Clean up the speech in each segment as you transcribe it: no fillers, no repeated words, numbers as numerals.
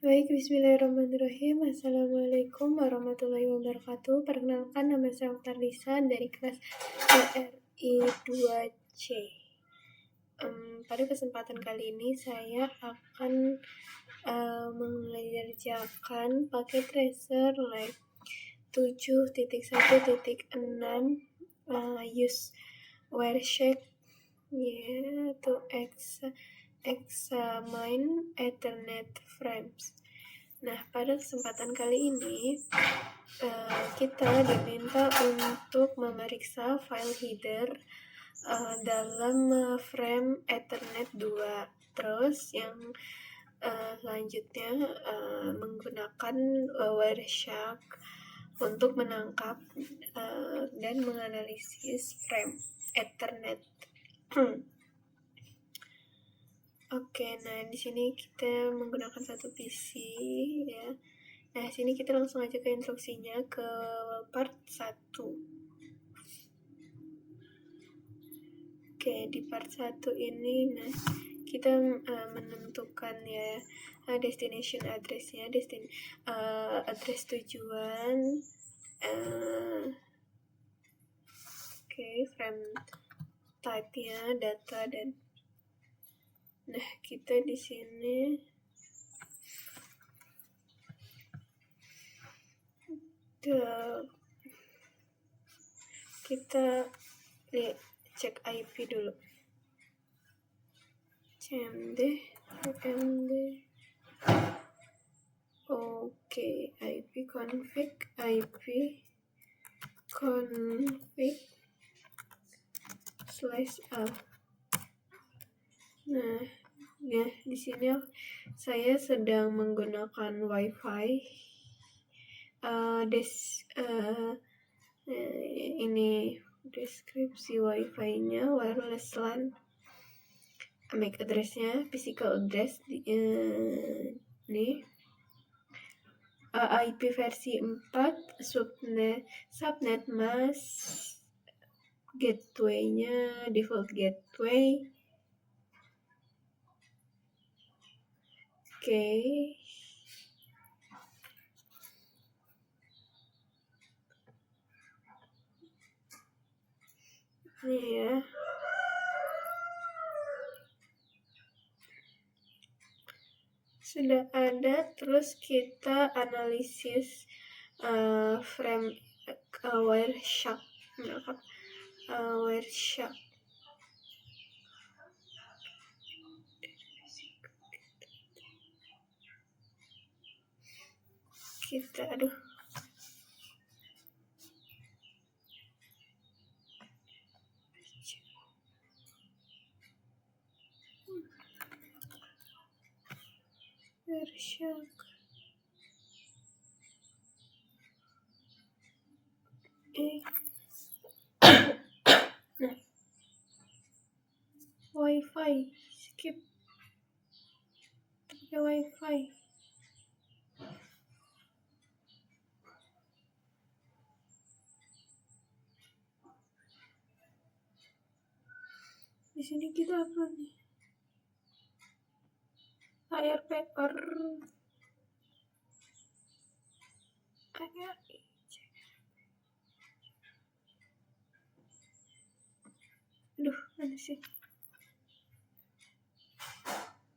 Baik, bismillahirrahmanirrahim. Assalamualaikum warahmatullahi wabarakatuh. Perkenalkan, nama saya Oktar Lisa dari kelas RI 2C. Pada kesempatan kali ini saya akan mengerjakan paket tracer lab 7.1.6 use Wireshark to examine Ethernet frames. Nah, pada kesempatan kali ini kita diminta untuk memeriksa file header dalam frame Ethernet 2. Terus yang selanjutnya menggunakan Wireshark untuk menangkap dan menganalisis frame Ethernet. Oke, nah di sini kita menggunakan satu PC ya. Nah, sini kita langsung aja ke instruksinya ke part 1. Oke, di part 1 ini kita menentukan ya destination address-nya, address tujuan, frame type-nya, data dan kita di sini kita cek IP dulu. cmd oke, IP config /a. Nah, ya di sini saya sedang menggunakan WiFi. Ini deskripsi WiFi-nya, wireless LAN. MAC address-nya, physical address IP versi 4, subnet mask, gateway-nya default gateway. Oke. Ini ya. Sudah ada, terus kita analisis frame Wireshark. Wireshark. Wireshark. WiFi, skip pakai WiFi. Di sini kita apa nih? ARP or mana sih?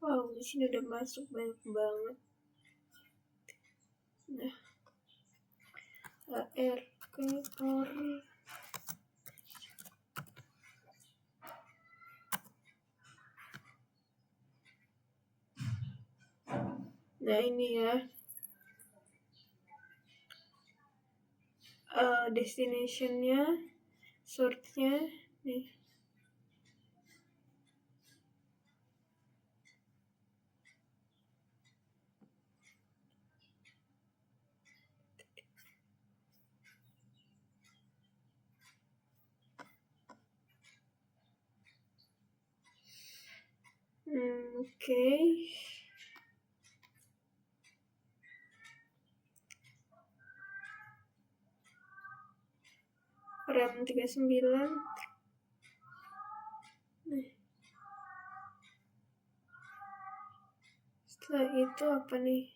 Wow, di sini udah masuk banyak banget. Nah, ARP or ini ya. Destination-nya, source-nya nih. Oke. RAM 39. Setelah itu apa nih?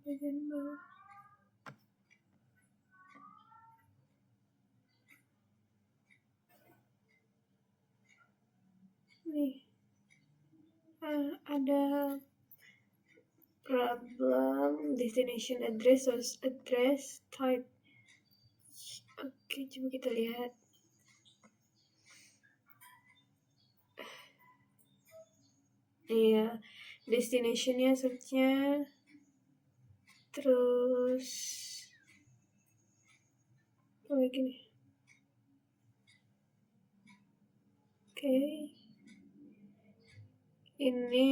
bagian bawah. Nih, ada problem destination address source address type. Oke, coba kita lihat. Iya, destinationnya searchnya terus gini. Oke, ini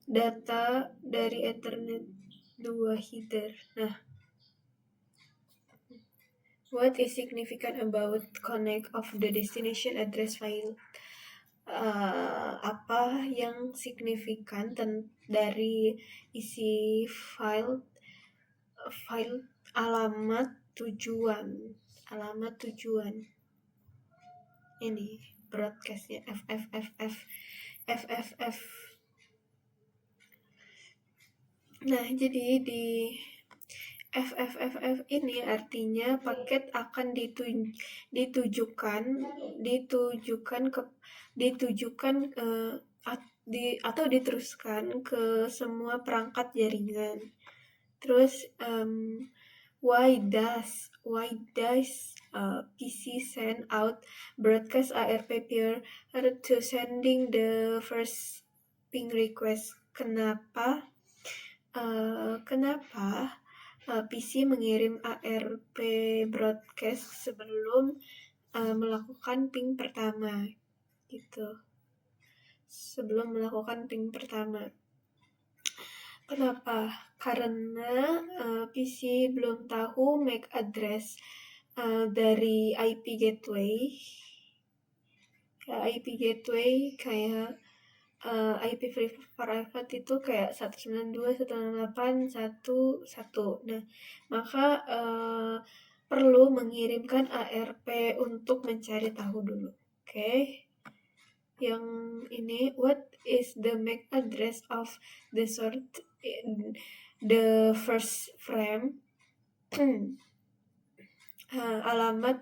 data dari Ethernet 2 header. Nah, what is significant about connect of the destination address file? Apa yang signifikan dari isi file alamat tujuan ini broadcastnya FFF. Nah, jadi di FFFF ini artinya paket akan atau diteruskan ke semua perangkat jaringan. Terus why does PC send out broadcast ARP peer to sending the first ping request? Kenapa PC mengirim ARP broadcast sebelum melakukan ping pertama gitu. Sebelum melakukan ping pertama. Kenapa? Karena PC belum tahu MAC address dari IP gateway. IP gateway kayak IP private itu kayak 192.168.1.1. Nah, maka perlu mengirimkan ARP untuk mencari tahu dulu. Oke. Yang ini, what is the MAC address of the sort in the first frame? alamat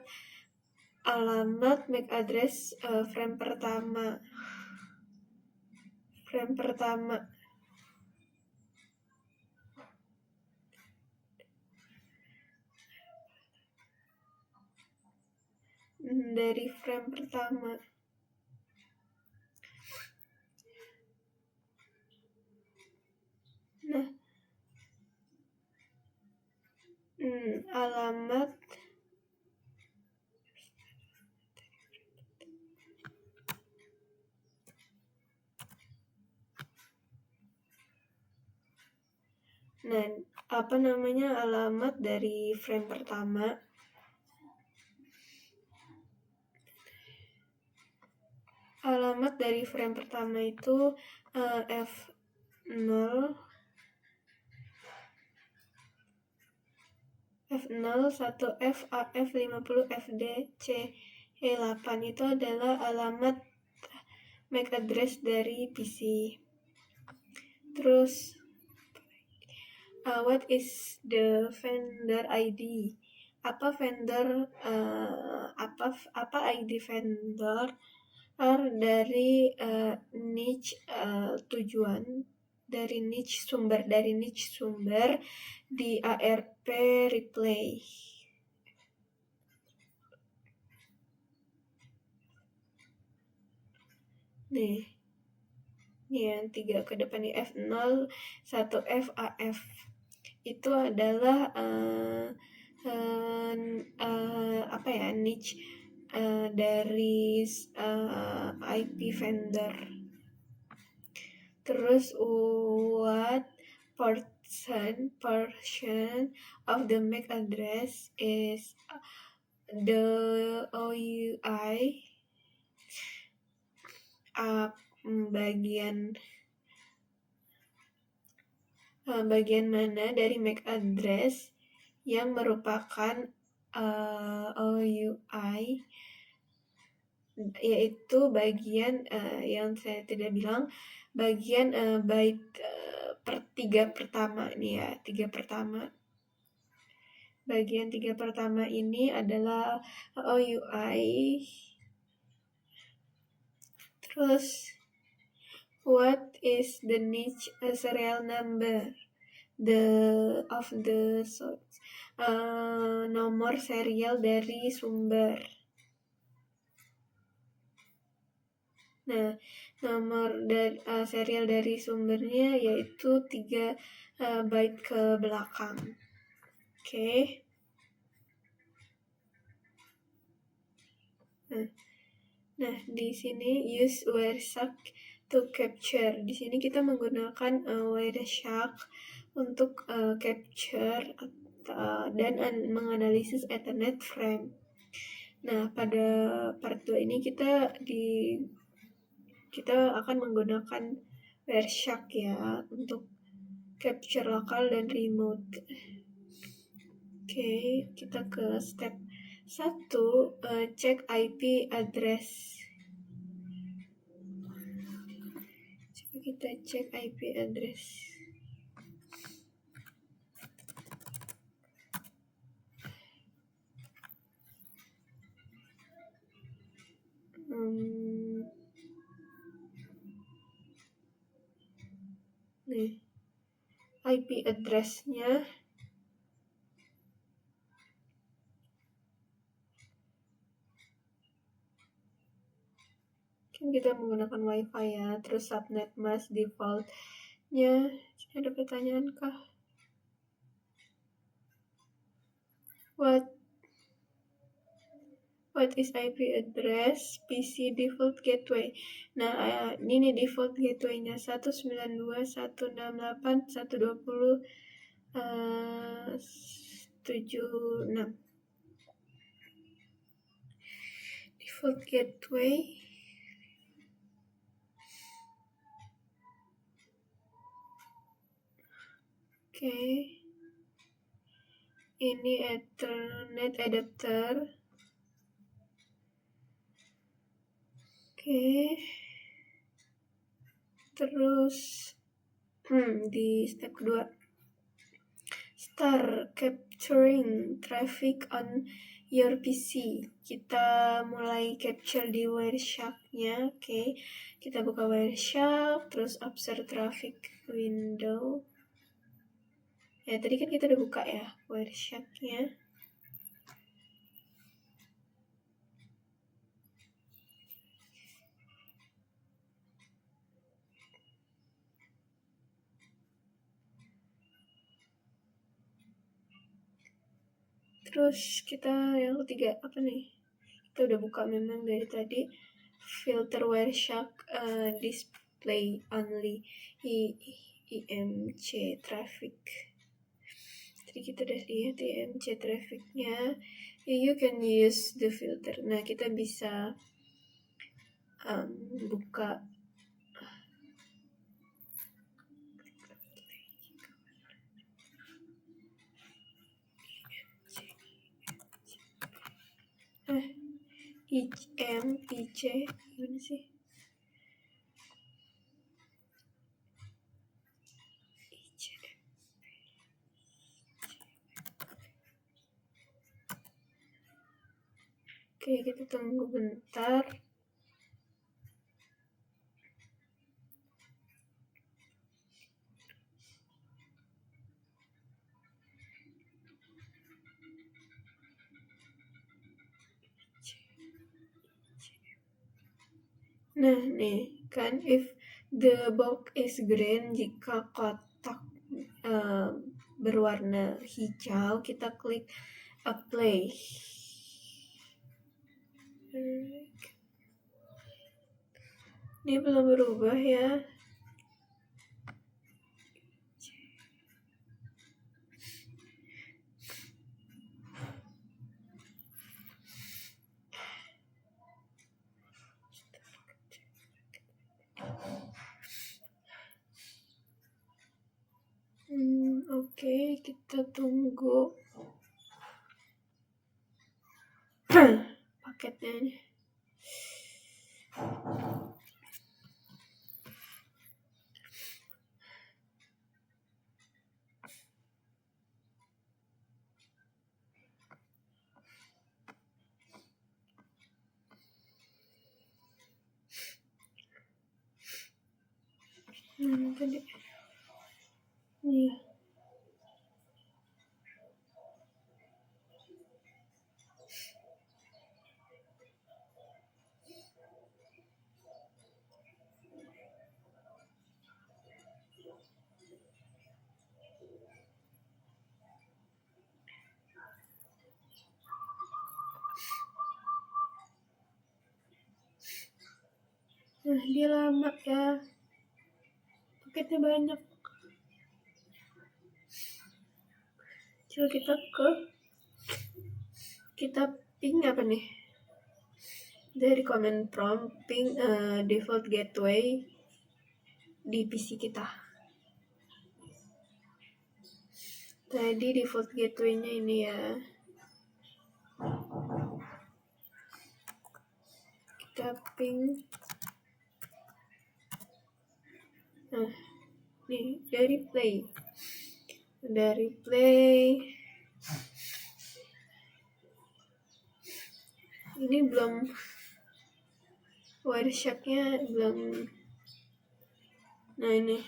MAC address frame pertama. Dari frame pertama. Nah, alamat alamat dari frame pertama. Alamat dari frame pertama itu F0 1F AF 50 FD C8 itu adalah alamat MAC address dari PC. Terus what is the vendor ID? Apa ID vendor dari niche tujuan, dari niche sumber di ARP replay. Nih yang 3 ke depan di F0 1F AF itu adalah niche dari IP vendor. Terus what portion of the MAC address is the OUI bagian mana dari MAC address yang merupakan OUI yaitu bagian yang saya tidak bilang, bagian bait tiga pertama nih ya, tiga pertama. Bagian tiga pertama ini adalah OUI. Terus, what is the niche serial number? Of the source. Nomor serial dari sumber. Nah, nomor serial dari sumbernya yaitu 3 byte ke belakang. Oke. Nah, di sini use Wireshark to capture. Di sini kita menggunakan Wireshark untuk capture dan menganalisis Ethernet frame. Nah, pada part 2 ini kita akan menggunakan Wireshark ya untuk capture lokal dan remote. Oke, kita ke step 1, cek IP address. Coba kita cek IP address. Nih, IP address-nya kan kita menggunakan WiFi ya, terus subnet mask default-nya. Ada pertanyaan kah? What is IP address? PC default gateway. Nah, ini default gateway-nya 192.168.120.76. Default gateway. Oke. Ini Ethernet adapter. Oke. Terus di step kedua, start capturing traffic on your PC. Kita mulai capture di Wireshark-nya. Oke. Kita buka Wireshark, terus observe traffic window. Ya, tadi kan kita udah buka ya Wireshark-nya. Terus kita yang ketiga apa nih? Kita udah buka memang dari tadi. Filter Wireshark display only IMC traffic. Jadi kita udah lihat IMC trafficnya. You can use the filter. Nah, kita bisa buka IC gimana sih? Oke, kita tunggu bentar. Nah, nih kan, if the box is green, jika kotak berwarna hijau, kita klik apply. Ini belum berubah ya. Oke, kita tunggu paketnya. Tadi iya. Nah, dia lama ya. Paketnya banyak. Coba kita ping apa nih? Dari comment prompt ping default gateway di PC kita. Tadi default gateway-nya ini ya. Kita ping. Nah, nih dari play. Dari play. Ini belum Wireshark-nya belum. Nah, ini.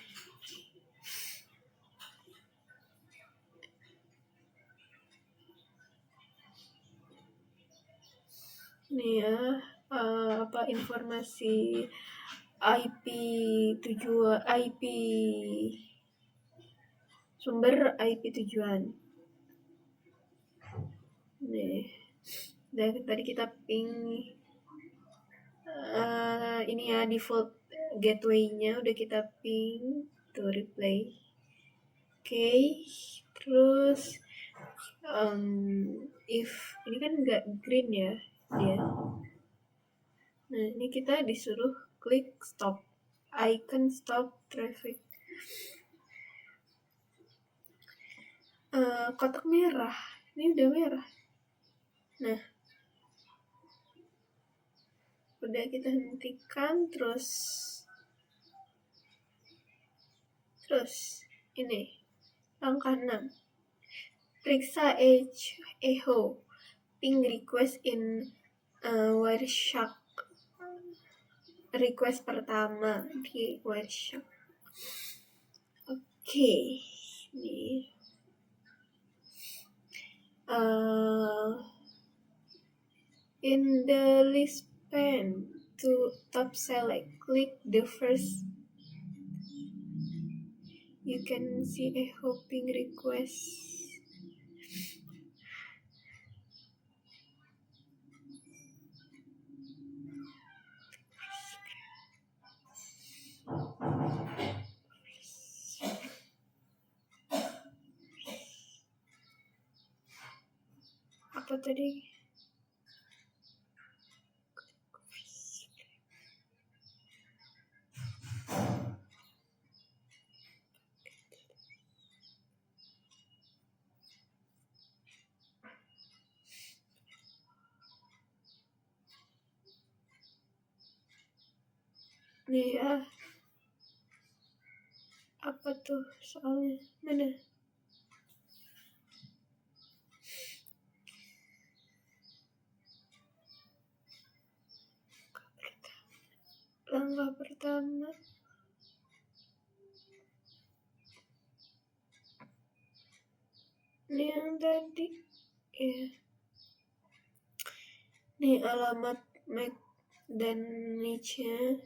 Nih ya, apa informasi IP sumber IP tujuan. Nih, dari tadi kita ping ini ya default gateway-nya udah kita ping to replay. Oke, terus if ini kan nggak green ya dia. Nah, ini kita disuruh klik stop, icon stop traffic. Kotak merah, ini udah merah. Nah, udah kita hentikan, terus ini langkah 6, periksa echo ping request in Wireshark. Request pertama di Wireshark. Oke, nih in the list pane to top select, click the first. You can see a hoping request. Apa tadi? Nih ya, apa tuh soalnya? Mana? Langkah pertama. Ini yang tadi ya. Nih alamat MAC dan niche-nya.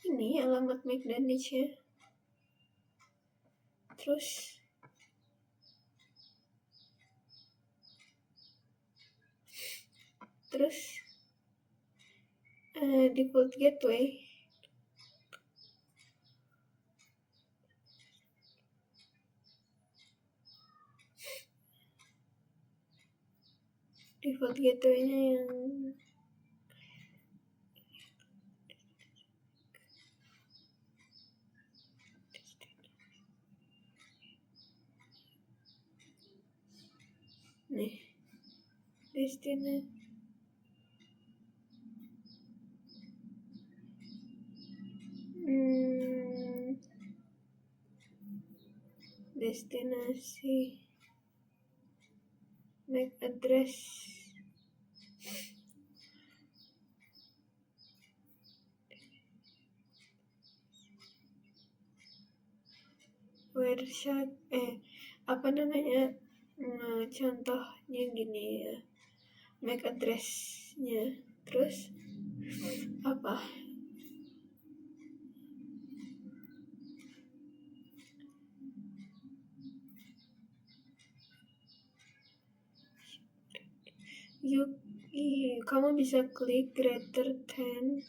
Ini alamat MAC dan niche-nya. Terus default gateway. Default gateway-nya yang nih destinasi. destinasi, MAC address, Wireshark, contohnya gini ya, MAC address-nya, terus apa? Kamu bisa klik greater than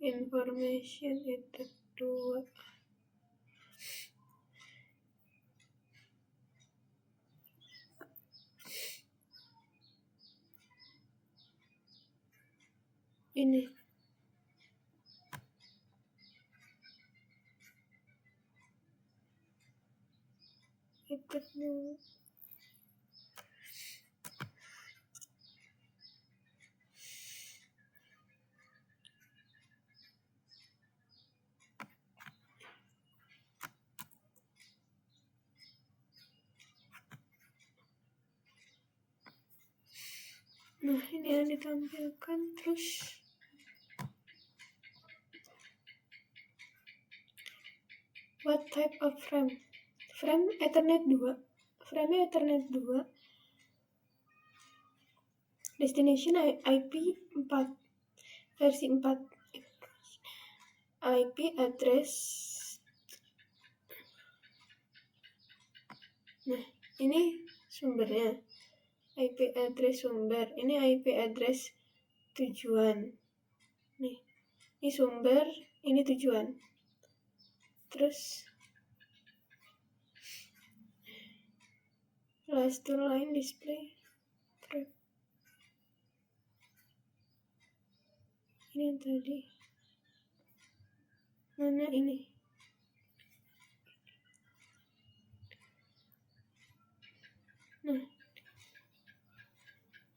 information itu 2. Ini ikut dulu. Nah, ini yang ditampilkan. Terus what type of frame? Frame Ethernet 2. Frame Ethernet 2. Destination IP 4. Versi 4. IP address. Nah, ini sumbernya. IP address sumber. Ini IP address tujuan. Nih, ini sumber, ini tujuan. Terus last two line display. Ini yang tadi. Mana ini? Nah,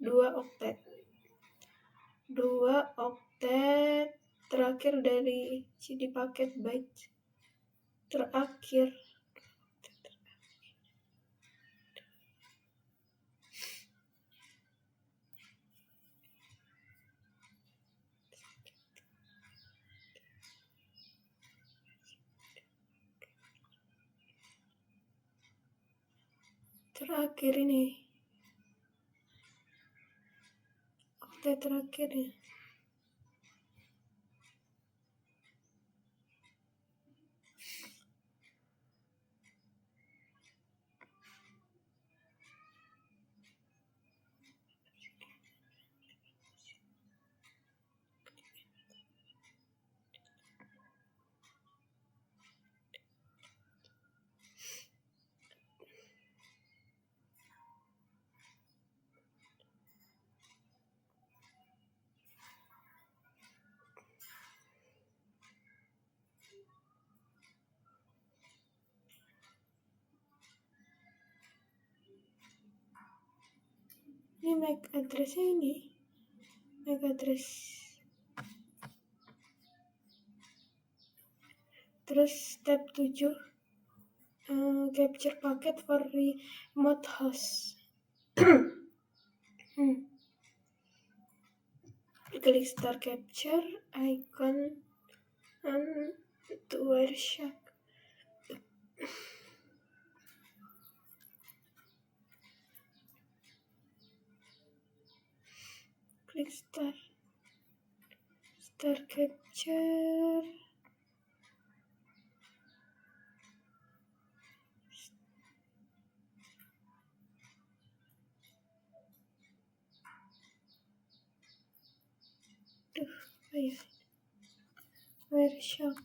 2 oktet. 2 oktet terakhir dari CD paket byte terakhir. Terakhir ini. Oktet terakhir ya. Ini MAC address-nya ini. MAC address. Terus step 7. Capture packet for remote host. Klik start capture icon to Wireshark. Klik start capture. Wireshark.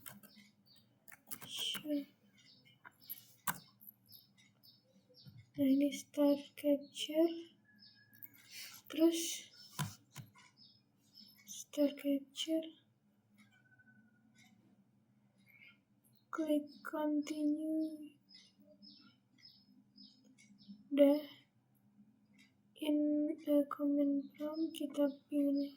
Nah, ini start capture. Terus start capture. Klik continue. Udah. In command prompt kita pilih.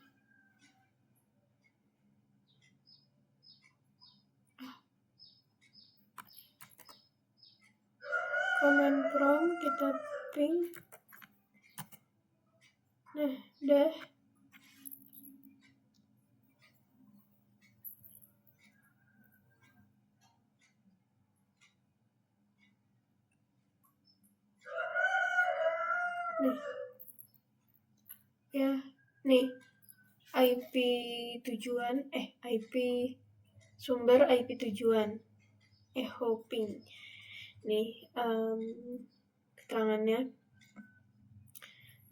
command prompt kita ping. Nah, udah. Nih. Ya, nih. IP tujuan, IP sumber, IP tujuan, hoping. Nih, keterangannya.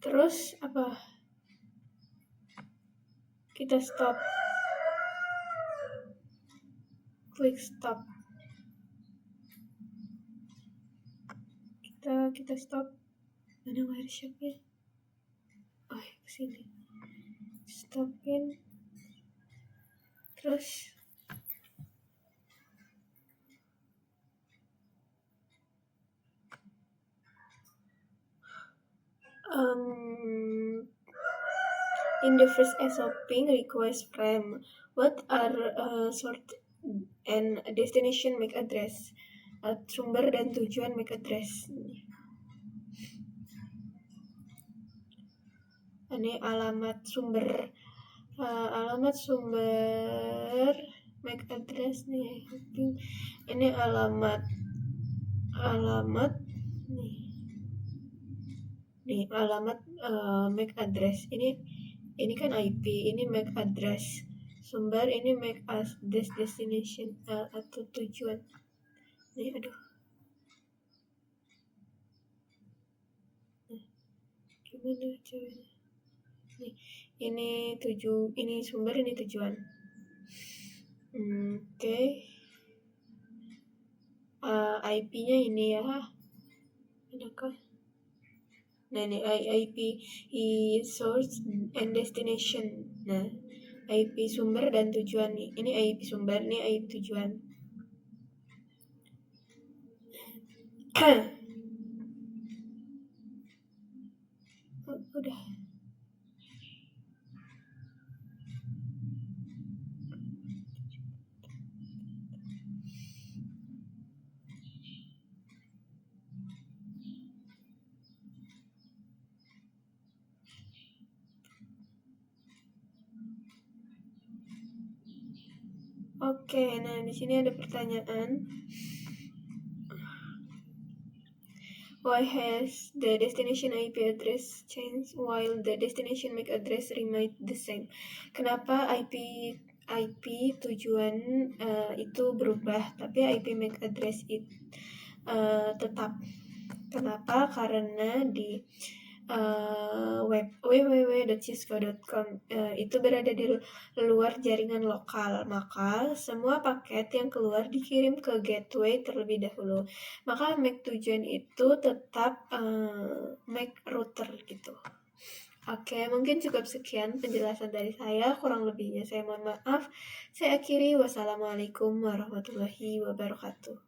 Terus apa? Kita stop. Klik stop. Kita stop. Mana Wiresharknya? Oh, kesini. Stopin. Terus in the first SOPing request frame, what are source and destination MAC address? Sumber dan tujuan MAC address. Ini alamat sumber MAC address nih. Ini alamat nih alamat MAC address. Ini kan IP, ini MAC address. Sumber ini MAC address destination atau tujuan. Nih, aduh. Gimana caranya? Nih, ini sumber, ini tujuan. Oke. IP-nya ini ya. Adakah? Nah, ini IP source and destination. Nah, IP sumber dan tujuan nih. Ini IP sumber, ini IP tujuan. Udah. Oke, nah di sini ada pertanyaan. Why has the destination IP address changed while the destination MAC address remained the same? Kenapa IP tujuan itu berubah, tapi IP MAC address itu tetap? Kenapa? Karena di web www.cisco.com itu berada di luar jaringan lokal, maka semua paket yang keluar dikirim ke gateway terlebih dahulu. Maka MAC tujuan itu tetap MAC router gitu. Oke, mungkin cukup sekian penjelasan dari saya. Kurang lebihnya saya mohon maaf. Saya akhiri. Wassalamualaikum warahmatullahi wabarakatuh.